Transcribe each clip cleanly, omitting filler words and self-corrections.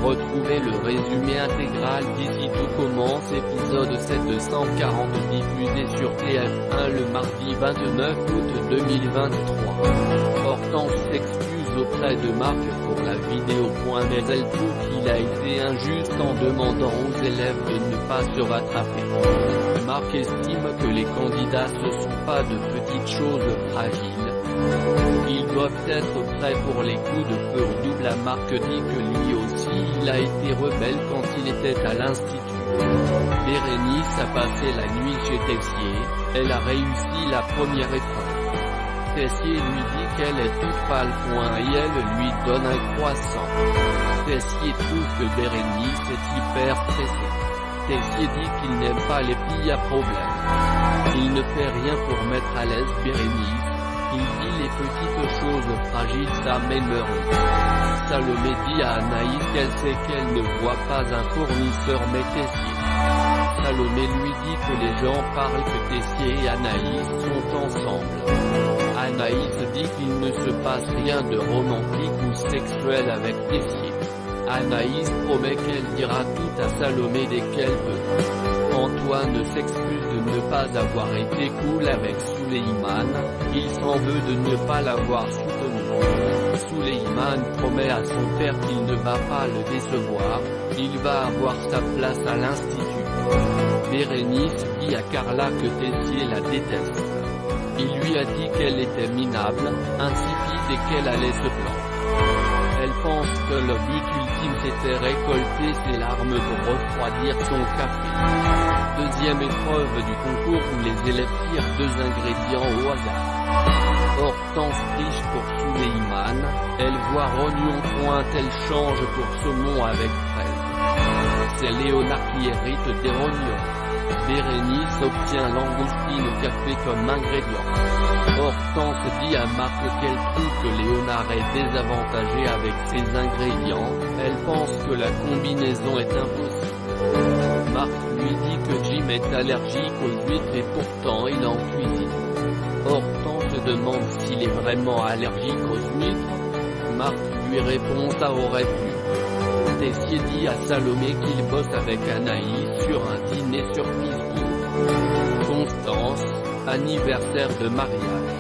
Retrouvez le résumé intégral d'ici tout commence épisode 740 diffusé sur TF1 le mardi 29 août 2023. Hortense s'excuse auprès de Marc pour la vidéo. Mais elle trouve qu'il a été injuste en demandant aux élèves de ne pas se rattraper. Marc estime que les candidats ne sont pas de petites choses fragiles. Ils doivent être prêts pour les coups de feu au double. Marc dit que lui aussi il a été rebelle quand il était à l'institut. Bérénice a passé la nuit chez Tessier, elle a réussi la première épreuve. Tessier lui dit qu'elle est toute pâle et elle lui donne un croissant. Tessier trouve que Bérénice est hyper stressée. Tessier dit qu'il n'aime pas les filles à problème. Il ne fait rien pour mettre à l'aise Bérénice. Il dit les petites choses fragiles ça m'émeut. Salomé dit à Anaïs qu'elle sait qu'elle ne voit pas un fournisseur mais Tessier. Salomé lui dit que les gens parlent que Tessier et Anaïs sont ensemble. Anaïs dit qu'il ne se passe rien de romantique ou sexuel avec Tessier. Anaïs promet qu'elle dira tout à Salomé dès qu'elle veut. Antoine s'excuse de ne pas avoir été cool avec Souleyman, il s'en veut de ne pas l'avoir soutenu. Souleyman promet à son père qu'il ne va pas le décevoir, il va avoir sa place à l'institut. Bérénice dit à Carla que Tessier la déteste. Il lui a dit qu'elle était minable, insipide et qu'elle allait se plaindre. Elle pense que le but ultime c'était récolter ses larmes pour refroidir son café. Deuxième épreuve du concours où les élèves tirent 2 ingrédients au hasard. Hortense triche pour Souleyman, elle voit rognon pointe, elle change pour saumon avec fraise. C'est Léonard qui hérite des rognons. Bérénice obtient langoustine café comme ingrédient. Hortense dit à Marc qu'elle trouve que Léonard est désavantagé avec ses ingrédients, elle pense que la combinaison est impossible. Marc lui dit que Jim est allergique aux huîtres et pourtant il en cuisine. Hortense demande s'il est vraiment allergique aux huîtres. Marc lui répond ça aurait pu. Tessier dit à Salomé qu'il bosse avec Anaïs sur un dîner sur Facebook. Constance, anniversaire de mariage.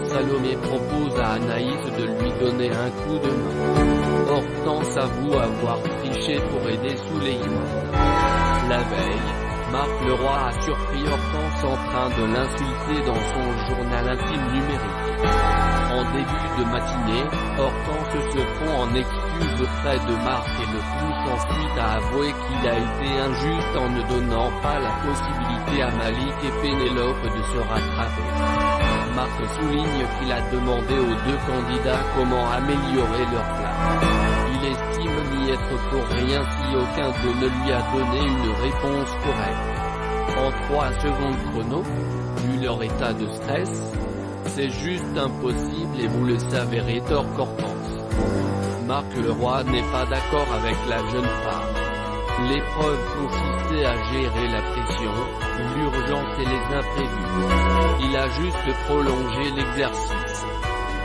Salomé propose à Anaïs de lui donner un coup de main. Hortense avoue avoir triché pour aider Souleyman. La veille, Marc Leroy a surpris Hortense en train de l'insulter dans son journal intime numérique. En début de matinée, Hortense se fond en excuse auprès de Marc et le pousse ensuite à avouer qu'il a été injuste en ne donnant pas la possibilité à Malik et Pénélope de se rattraper. Marc souligne qu'il a demandé aux 2 candidats comment améliorer leur plat. Il estime n'y être pour rien si aucun d'eux ne lui a donné une réponse correcte. En 3 secondes chrono, vu leur état de stress, c'est juste impossible et vous le savez, rétorque Hortense. Marc Leroy n'est pas d'accord avec la jeune femme. L'épreuve consistait à gérer la pression, l'urgence et les imprévus. Il a juste prolongé l'exercice.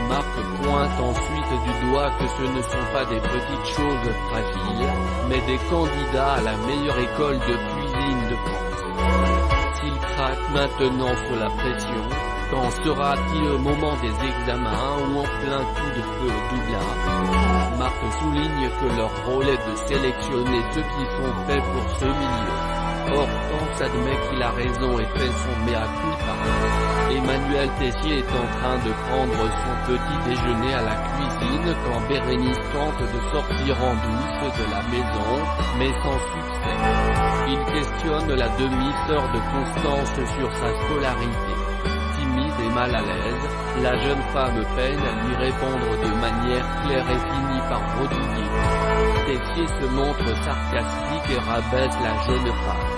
Marc pointe ensuite du doigt que ce ne sont pas des petites choses fragiles, mais des candidats à la meilleure école de cuisine de France. S'il craque maintenant sous la pression, quand sera-t-il au moment des examens ou en plein coup de feu au doublard? Marc souligne que leur rôle est de sélectionner ceux qui sont faits pour ce milieu. Hortense admet qu'il a raison et fait son mea culpa. Emmanuel Tessier est en train de prendre son petit déjeuner à la cuisine quand Bérénice tente de sortir en douce de la maison, mais sans succès. Il questionne la demi-sœur de Constance sur sa scolarité. Timide et mal à l'aise, la jeune femme peine à lui répondre de manière claire et finit par redouiller. Tessier se montre sarcastique et rabaisse la jeune femme.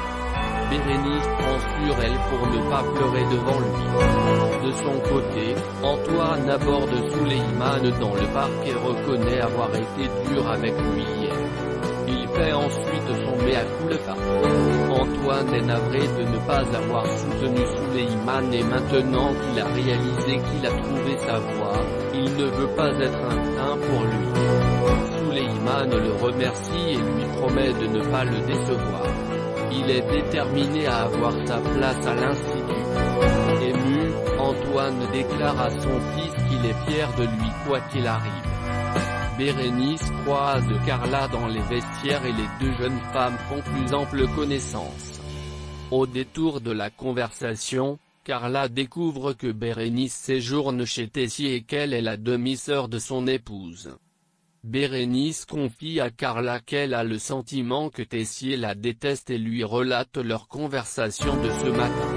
Bérénice prend sur elle pour ne pas pleurer devant lui. De son côté, Antoine aborde Souleyman dans le parc et reconnaît avoir été dur avec lui hier. Il fait ensuite son mea culpa. Antoine est navré de ne pas avoir soutenu Souleyman et maintenant qu'il a réalisé qu'il a trouvé sa voie, il ne veut pas être un frein pour lui. Souleyman Suleyman le remercie et lui promet de ne pas le décevoir. Il est déterminé à avoir sa place à l'Institut. Ému, Antoine déclare à son fils qu'il est fier de lui quoi qu'il arrive. Bérénice croise Carla dans les vestiaires et les deux jeunes femmes font plus ample connaissance. Au détour de la conversation, Carla découvre que Bérénice séjourne chez Tessier et qu'elle est la demi-sœur de son épouse. Bérénice confie à Carla qu'elle a le sentiment que Tessier la déteste et lui relate leur conversation de ce matin.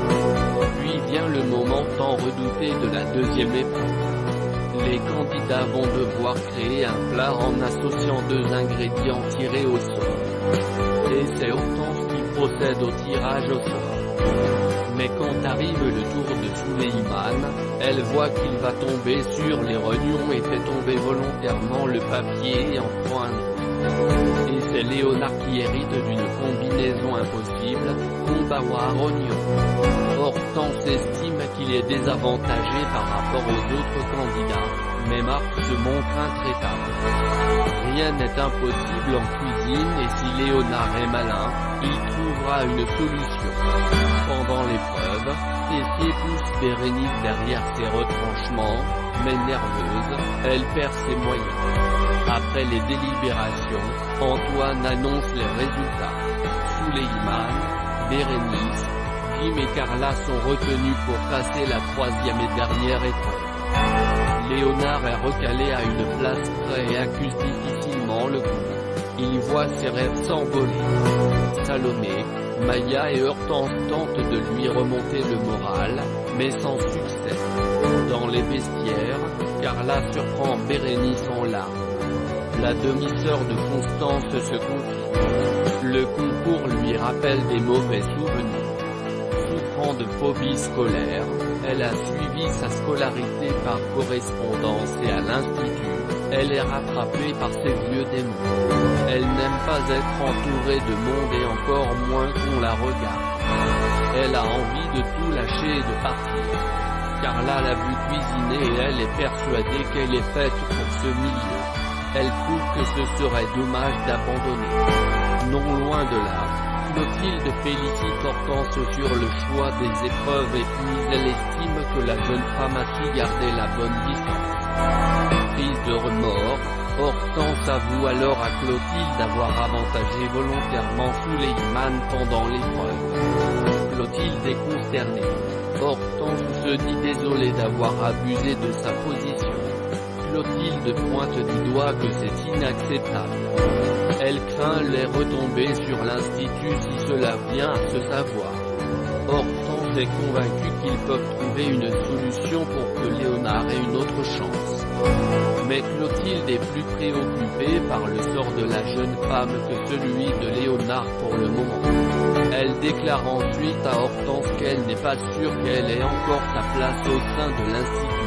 Puis vient le moment tant redouté de la deuxième épreuve. Les candidats vont devoir créer un plat en associant deux ingrédients tirés au sort. Et c'est Hortense qui procède au tirage au sort. Mais quand arrive le tour de Suleyman, elle voit qu'il va tomber sur les rognons et fait tomber volontairement le papier en prend un autre. Et c'est Léonard qui hérite d'une combinaison impossible, combat à rognons. Hortense estime qu'il est désavantagé par rapport aux autres candidats, mais Marc se montre intraitable. Rien n'est impossible en cuisine et si Léonard est malin, il trouvera une solution. Pendant l'épreuve, Tessier pousse Bérénice derrière ses retranchements, mais nerveuse, elle perd ses moyens. Après les délibérations, Antoine annonce les résultats. Suleyman, Bérénice, Jim et Carla sont retenus pour passer la troisième et dernière épreuve. Léonard est recalé à une place près et accuse difficilement le coup. Il voit ses rêves s'envoler. Salomé, Maya et Hortense tentent de lui remonter le moral, mais sans succès. Dans les vestiaires, Carla surprend Bérénice en larmes. La demi-sœur de Constance se confie. Le concours lui rappelle des mauvais souvenirs. Souffrant de phobie scolaire, elle a suivi sa scolarité par correspondance et à l'institut, elle est rattrapée par ses vieux démons. Elle n'aime pas être entourée de monde et encore moins qu'on la regarde. Elle a envie de tout lâcher et de partir. Carla l'a vue cuisiner et elle est persuadée qu'elle est faite pour ce milieu. Elle trouve que ce serait dommage d'abandonner. Non loin de là, Clotilde félicite Hortense sur le choix des épreuves et puis elle estime que la jeune femme a su garder la bonne distance. Prise de remords, Hortense avoue alors à Clotilde d'avoir avantagé volontairement Suleyman pendant l'épreuve. Clotilde est consternée. Hortense se dit désolée d'avoir abusé de sa position. Clotilde pointe du doigt que c'est inacceptable. Elle craint les retombées sur l'Institut si cela vient à se savoir. Hortense est convaincue qu'ils peuvent trouver une solution pour que Léonard ait une autre chance. Mais Clotilde est plus préoccupée par le sort de la jeune femme que celui de Léonard pour le moment. Elle déclare ensuite à Hortense qu'elle n'est pas sûre qu'elle ait encore sa place au sein de l'Institut.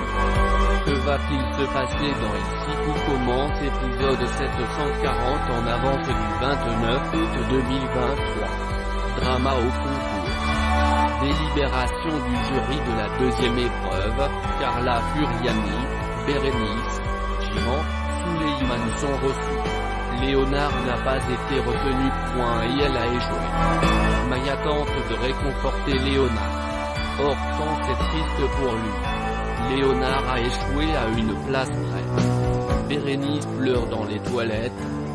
Que va-t-il se passer dans Ici Tout Commence épisode 740 en avance du 29 août 2023. Drama au concours. Délibération du jury de la deuxième épreuve, Carla Furiani, Bérénice, Jim, Suleyman sont reçus. Léonard n'a pas été retenu point et elle a échoué. Maya tente de réconforter Léonard. Hortense est triste pour lui. Léonard a échoué à une place près. Bérénice pleure dans les toilettes,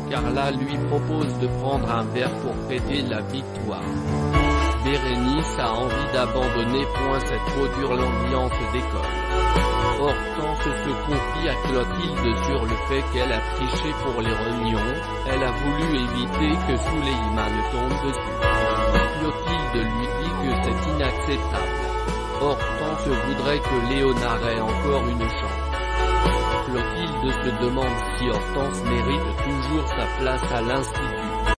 Carla lui propose de prendre un verre pour fêter la victoire. Bérénice a envie d'abandonner point cette trop dure l'ambiance d'école. Hortense se confie à Clotilde sur le fait qu'elle a triché pour les rognons, elle a voulu éviter que Suleyman tombe dessus. Clotilde lui dit que c'est inacceptable. Hortense voudrait que Léonard ait encore une chance. Clotilde se demande si Hortense mérite toujours sa place à l'Institut.